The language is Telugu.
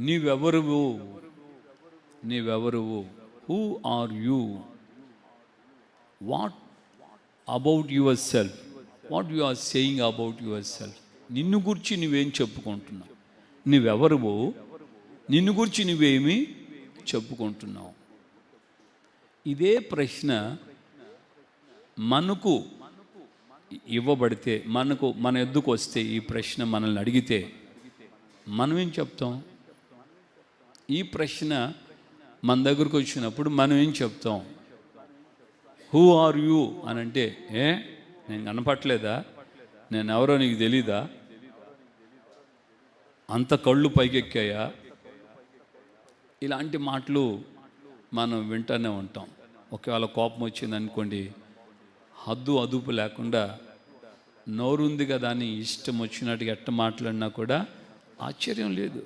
నీవెవరువు, నీవెవరువు, who are you, what about yourself, what you are saying about yourself. నిన్ను గురించి నువ్వేం చెప్పుకుంటున్నావు, నువ్వెవరువు, నిన్ను గురించి నువ్వేమి చెప్పుకుంటున్నావు. ఇదే ప్రశ్న మనకు ఇవ్వబడితే, మన ఎద్దుకు వస్తే, ఈ ప్రశ్న మనల్ని అడిగితే మనం ఏం చెప్తాం? ఈ ప్రశ్న మన దగ్గరకు వచ్చినప్పుడు మనం ఏం చెప్తాం? హూ ఆర్ యూ అని అంటే, నేను కనపట్లేదా, నేను ఎవరో నీకు తెలీదా, అంత కళ్ళు పైకెక్కాయా, ఇలాంటి మాటలు మనం వింటూనే ఉంటాం. ఒకవేళ కోపం వచ్చింది అనుకోండి, హద్దు అదుపు లేకుండా నోరుంది కదా అని ఇష్టం వచ్చినట్టుగా ఎట్ట మాట్లాడినా కూడా ఆశ్చర్యం లేదు.